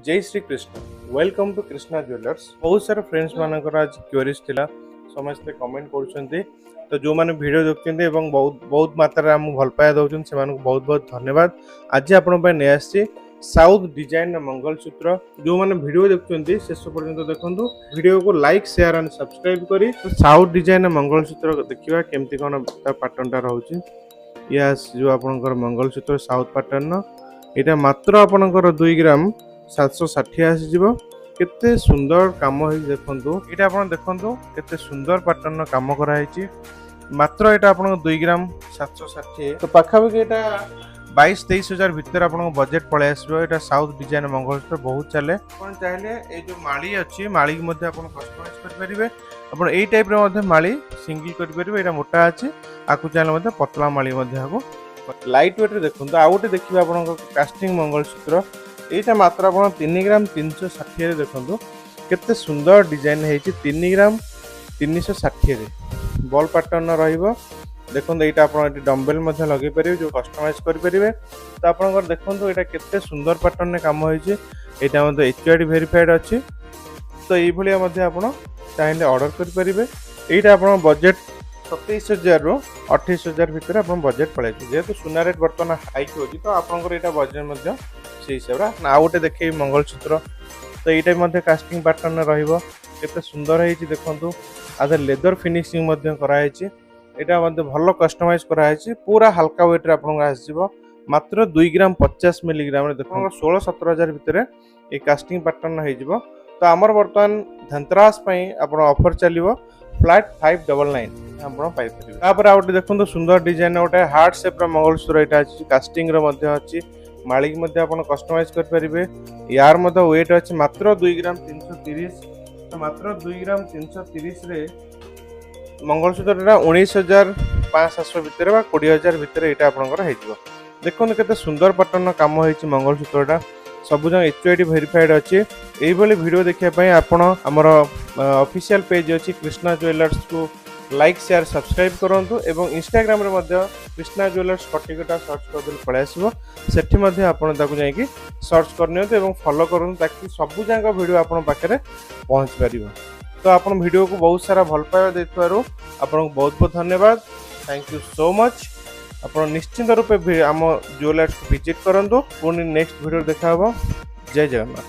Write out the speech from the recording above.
जय Shri Krishna welcome to Krishna jewellers. बहुत सारा फ्रेंड्स मानकर आज क्वेरीज थिला समस्ते कमेंट करूछंती तो जो माने वीडियो देखते एवं बहुत बहुत मात्रा हम भल पाया दउछन से मानको बहुत बहुत धन्यवाद। आज आपण पे नै आसी साउथ डिजाइन मंगलसूत्र जो माने वीडियो देखते शेष पर्यंत देखंतु वीडियो को लाइक शेयर एंड सब्सक्राइब करी तो साउथ डिजाइन मंगलसूत्र देखिबा केमती कोन पैटर्न टा रहउची। यस जो आपनकर मंगलसूत्र साउथ पैटर्न एटा मात्र आपनकर 2 ग्राम 760 आसीଯିବ। केते सुंदर काम होई देखंतु एटा आपण देखंतु केते सुंदर पैटर्न काम करा हैची। मात्र एटा आपण 2 ग्राम 760 तो पाखाबे एटा 22-23 हजार भीतर आपण बजेट पळे आसीबो। एटा साउथ डिजाइन मंगलसूत्र बहुत चले। आपण चाहिले ए जो माळी अछि माळी के मध्ये आपण कस्टमाइज कर परिबे। आपण एई टाइप रे मध्ये माळी सिंगल कर परिबे। एटा मोटा अछि आकु चाहिले मध्ये पतला माळी मध्ये हबो। लाइट वेट रे देखंतु आ ओटे देखिबा आपण कास्टिंग मंगलसूत्र एटा मात्र आपण 3 ग्राम 360 रे देखंतु केते सुंदर डिजाइन हेची। 3 ग्राम 360 रे बॉल पैटर्न रहइबो। देखंतु एटा आपण एटी डंबल मध्ये लगे परिबे जो कस्टमाइज कर परिबे। तो आपण देखंतु एटा केते सुंदर पैटर्न काम होईची। एटा मध्ये एचआईडी वेरीफाइड अछि। तो एई भलिया मध्ये आपण चाहिले ऑर्डर कर परिबे। एटा आपण बजेट 27000 रो 28000 भीतर आपण बजेट पळे छि। जेतु सुना रेट वर्तमान हाई होजी तो आपनकर एटा बजेट मध्ये से हिसाब रा ना ओटे देखै मंगलसूत्र तो एटा मध्ये कास्टिंग पैटर्न रहइबो। केते सुंदर हेछि देखंतु आदर लेदर फिनिशिंग मध्ये करा हेछि। एटा मध्ये भलो कस्टमाइज करा हेछि। पूरा हल्का वेट रे आपन आसीबो। मात्र 2 ग्राम 50 मिलीग्राम रे देखो 16-17 हजार भीतर ए कास्टिंग पैटर्न हे जिवो। तो हमर वर्तमान धनत्रास पई आपन ऑफर चलिवो फ्लैट 599 आपण पाइ परिबे। तापर आउटे देखंतु सुंदर डिजाइन ओटे हार्ट शेप रो मंगलसूत्र एटा अछि। कास्टिंग रो मध्ये अछि। मालिक मध्ये आपण कस्टमाइज कर परिबे। यार मध्ये वेट अछि मात्र 2 ग्राम 330। तो मात्र 2 ग्राम 330 रे मंगलसूत्रटा 19500 भीतर बा 20000 भीतर एटा आपनकर हेजिवो। देखोन केते सुंदर पैटर्न काम होईची मंगलसूत्रटा सब जन एचआईडी वेरीफाइड अछि। एई भली वीडियो देखिया पई आपण हमर ऑफिशियल पेज अछि कृष्णा ज्वेलर्स को लाइक शेयर सब्सक्राइब करंतु एवं इंस्टाग्राम रे मध्ये कृष्णा ज्वेलर्स काटिकटा सर्च कर देल पळे आसीबो। सेठी मध्ये आपण ताकू जाई कि सर्च करनियौ एवं फॉलो करन ताकि सब जांका वीडियो आपण पाखरे पहुंच परिबो। तो आपण वीडियो को बहुत सारा भल पाया देथवारो आपण को बहुत बहुत धन्यवाद। Thank you so much. आपण निश्चित रूपे हम ज्वेलर्स को विजिट करंतु। पुनी नेक्स्ट वीडियो देखा हबो। जय जगन्नाथ।